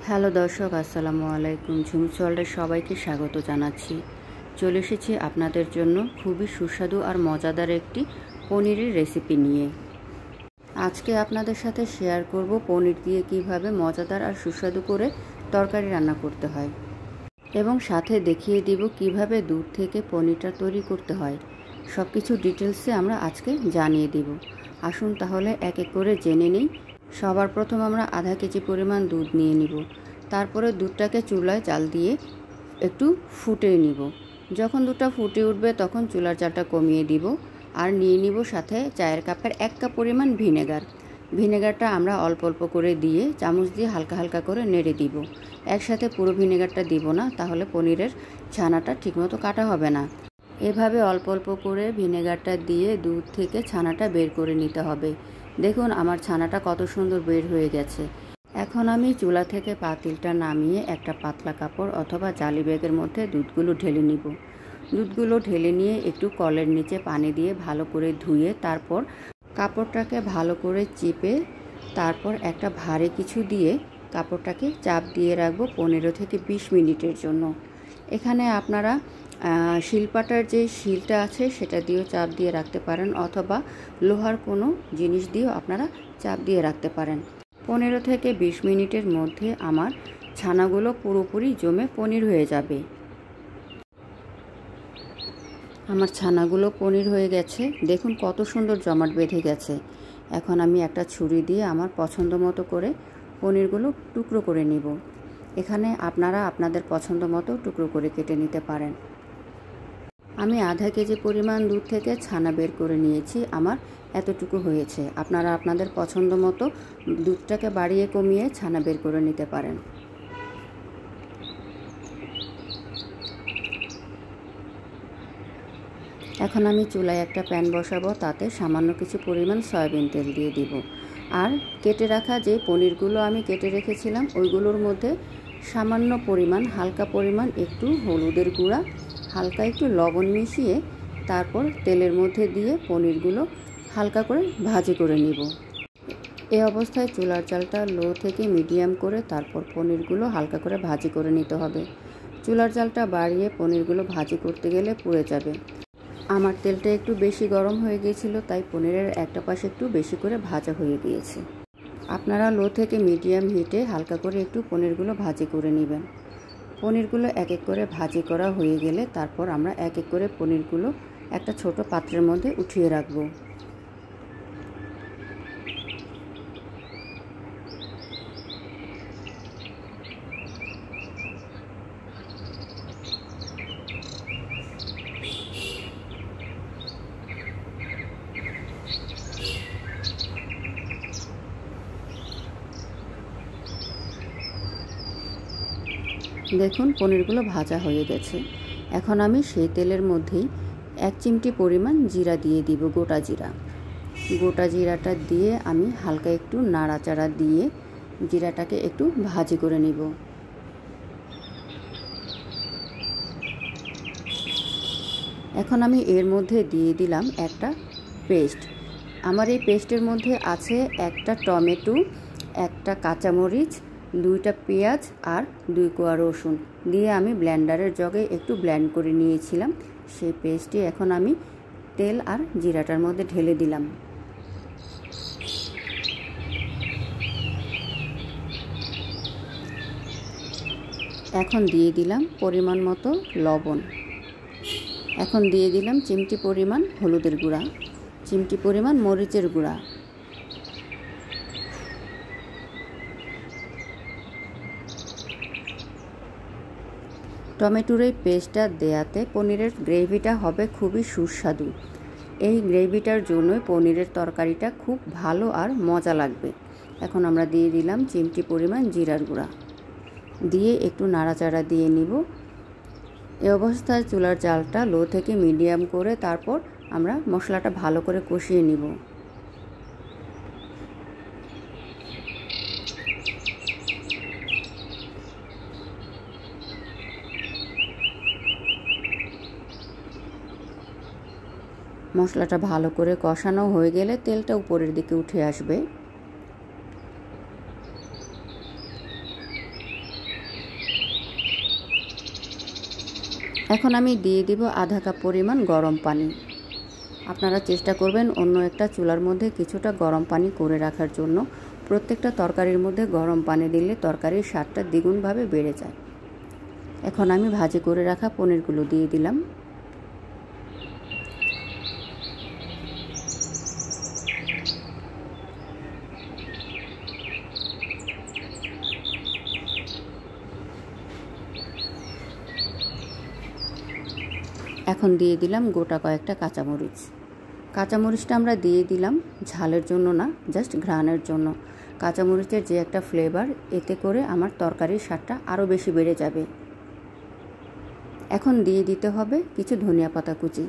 Hello দর্শক, আসসালামু আলাইকুম। ঝুমুস ওয়ার্ল্ডের সবাইকে স্বাগত জানাচ্ছি। চলে এসেছি আপনাদের জন্য খুবই সুস্বাদু আর মজাদার একটি পনিরের রেসিপি নিয়ে। আজকে আপনাদের সাথে শেয়ার করব পনির দিয়ে কিভাবে মজাদার আর সুস্বাদু করে তরকারি রান্না করতে হয়, এবং সাথে দেখিয়ে দিব কিভাবে দুধ থেকে পনিরটা তৈরি করতে হয়। সব কিছু ডিটেলসে আমরা আজকে জানিয়ে দিব। আসুন তাহলে এক এক করে জেনে নিই। সবার প্রথম আমরা আধা কেজি পরিমাণ দুধ নিয়ে নিব। তারপরে দুধটাকে চুলায় জাল দিয়ে একটু ফুটিয়ে নিব। যখন দুধটা ফুটে উঠবে তখন চুলার জালটা কমিয়ে দিব। আর নিয়ে নিব সাথে চায়ের কাপের 1 কাপ পরিমাণ ভিনেগার। ভিনেগারটা আমরা অল্প অল্প করে দিয়ে চামচ দিয়ে হালকা হালকা করে নেড়ে দিব। একসাথে পুরো ভিনেগারটা দিব না, তাহলে পনিরের ছানাটা ঠিকমতো কাটা হবে না। এভাবে অল্প অল্প করে ভিনেগারটা দিয়ে দুধ থেকে ছানাটা বের করে নিতে হবে। দেখুন আমার ছানাটা কত সুন্দর বের হয়ে গেছে। এখন আমি চুলা থেকে পাতিলটা নামিয়ে একটা পাতলা কাপড় অথবা জালি ব্যাগের মধ্যে দুধগুলো ঢেলে নিব। দুধগুলো ঢেলে নিয়ে একটু কলের নিচে পানি দিয়ে ভালো করে ধুয়ে তারপর কাপড়টাকে ভালো করে চিপে তারপর একটা ভারী কিছু দিয়ে কাপড়টাকে চাপ দিয়ে রাখবো 15 থেকে 20 মিনিটের জন্য। এখানে আপনারা শিলপাটার যে শিলটা আছে সেটা দিয়েও চাপ দিয়ে রাখতে পারেন, অথবা লোহার কোনো জিনিস দিয়েও আপনারা চাপ দিয়ে রাখতে পারেন। 15 থেকে 20 মিনিটের মধ্যে আমার ছানাগুলো পুরোপুরি জমে পনির হয়ে যাবে। আমার ছানাগুলো পনির হয়ে গেছে, দেখুন কত সুন্দর জমাট বেঁধে গেছে। এখন আমি একটা ছুরি দিয়ে আমার পছন্দ মতো করে পনিরগুলো টুকরো করে নিব। এখানে আপনারা আপনাদের পছন্দ মতো টুকরো করে কেটে নিতে পারেন। আমি আধা কেজি পরিমাণ দুধ থেকে ছানা বের করে নিয়েছি, আমার এতটুকু হয়েছে। আপনারা আপনাদের পছন্দ মতো দুধটাকে বাড়িয়ে কমিয়ে ছানা বের করে নিতে পারেন। এখন আমি চুলায় একটা প্যান বসাবো, তাতে সামান্য কিছু পরিমাণ সয়াবিন তেল দিয়ে দিব। আর কেটে রাখা যে পনিরগুলো আমি কেটে রেখেছিলাম ওইগুলোর মধ্যে সামান্য পরিমাণ হালকা পরিমাণ একটু হলুদের গুঁড়া, হালকা একটু লবণ মিশিয়ে তারপর তেলের মধ্যে দিয়ে পনিরগুলো হালকা করে ভাজি করে নিব। এই অবস্থায় চুলার জালটা লো থেকে মিডিয়াম করে তারপর পনিরগুলো হালকা করে ভাজি করে নিতে হবে। চুলার জালটা বাড়িয়ে পনিরগুলো ভাজি করতে গেলে পুড়ে যাবে। আমার তেলটা একটু বেশি গরম হয়ে গিয়েছিল, তাই পনিরের একটা পাশে একটু বেশি করে ভাজা হয়ে গিয়েছে। আপনারা লো থেকে মিডিয়াম হিটে হালকা করে একটু পনিরগুলো ভাজি করে নেবেন। পনিরগুলো এক এক করে ভাজি করা হয়ে গেলে তারপর আমরা এক এক করে পনিরগুলো একটা ছোট পাত্রের মধ্যে উঠিয়ে রাখবো। দেখুন পনিরগুলো ভাজা হয়ে গেছে। এখন আমি সেই তেলের মধ্যেই 1 চিমটি পরিমাণ জিরা দিয়ে দিব, গোটা জিরা। গোটা জিরাটা দিয়ে আমি হালকা একটু নাড়াচাড়া দিয়ে জিরাটাকে একটু ভাজি করে নিব। এখন আমি এর মধ্যে দিয়ে দিলাম একটা পেস্ট। আমার এই পেস্টের মধ্যে আছে একটা টমেটো, একটা কাঁচামরিচ, 2টা পেঁয়াজ আর 2 কোয়া রসুন দিয়ে আমি ব্লেন্ডারের জগে একটু ব্লেন্ড করে নিয়েছিলাম। সেই পেস্টটি এখন আমি তেল আর জিরাটার মধ্যে ঢেলে দিলাম। এখন দিয়ে দিলাম পরিমাণ মতো লবণ। এখন দিয়ে দিলাম চিমটি পরিমাণ হলুদের গুঁড়া, চিমটি পরিমাণ মরিচের গুঁড়া। টমেটোর এই পেস্টটা দেয়াতে পনিরের গ্রেভিটা হবে খুবই সুস্বাদু। এই গ্রেভিটার জন্যই পনিরের তরকারিটা খুব ভালো আর মজা লাগবে। এখন আমরা দিয়ে দিলাম চিমটি পরিমাণ জিরার গুঁড়া, দিয়ে একটু নাড়াচাড়া দিয়ে নিব। এই অবস্থায় চুলার জালটা লো থেকে মিডিয়াম করে তারপর আমরা মশলাটা ভালো করে কষিয়ে নিব। মশলাটা ভালো করে কষানো হয়ে গেলে তেলটা উপরের দিকে উঠে আসবে। এখন আমি দিয়ে দিব আধা কাপ পরিমাণ গরম পানি। আপনারা চেষ্টা করবেন অন্য একটা চুলার মধ্যে কিছুটা গরম পানি করে রাখার জন্য। প্রত্যেকটা তরকারির মধ্যে গরম পানি দিলে তরকারির স্বাদটা দ্বিগুণভাবে বেড়ে যায়। এখন আমি ভাজি করে রাখা পনিরগুলো দিয়ে দিলাম। এখন দিয়ে দিলাম গোটা কয়েকটা কাঁচামরিচ। কাঁচামরিচটা আমরা দিয়ে দিলাম ঝালের জন্য না, জাস্ট ঘ্রাণের জন্য। কাঁচামরিচের যে একটা ফ্লেভার, এতে করে আমার তরকারির স্বাদটা আরও বেশি বেড়ে যাবে। এখন দিয়ে দিতে হবে কিছু ধনিয়া পাতা কুচি।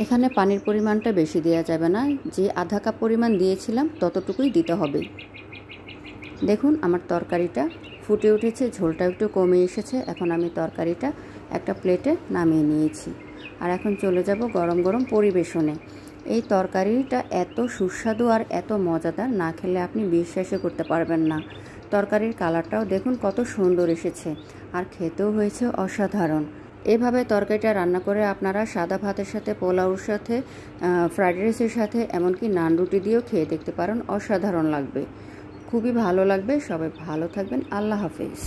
এখানে পানির পরিমাণটা বেশি দেওয়া যাবে না, যে আধা কাপ পরিমাণ দিয়েছিলাম ততটুকুই দিতে হবে। দেখুন আমার তরকারিটা ফুটে উঠেছে, ঝোলটা একটু কমে এসেছে। এখন আমি তরকারিটা একটা প্লেটে নামিয়ে নিয়েছি। আর এখন চলে যাব গরম গরম পরিবেশনে। এই তরকারিটা এত সুস্বাদু আর এত মজাদার, না খেলে আপনি বিশ্বাসই করতে পারবেন না। তরকারির কালারটাও দেখুন কত সুন্দর এসেছে, আর খেতেও হয়েছে অসাধারণ। এভাবে তরকারিটা রান্না করে আপনারা সাদা ভাতের সাথে, পোলাওর সাথে, ফ্রাইড রাইসের সাথে, এমনকি নান রুটি দিয়েও খেয়ে দেখতে পারেন, অসাধারণ লাগবে, খুবই ভালো লাগবে। সবাই ভালো থাকবেন, আল্লাহ হাফেজ।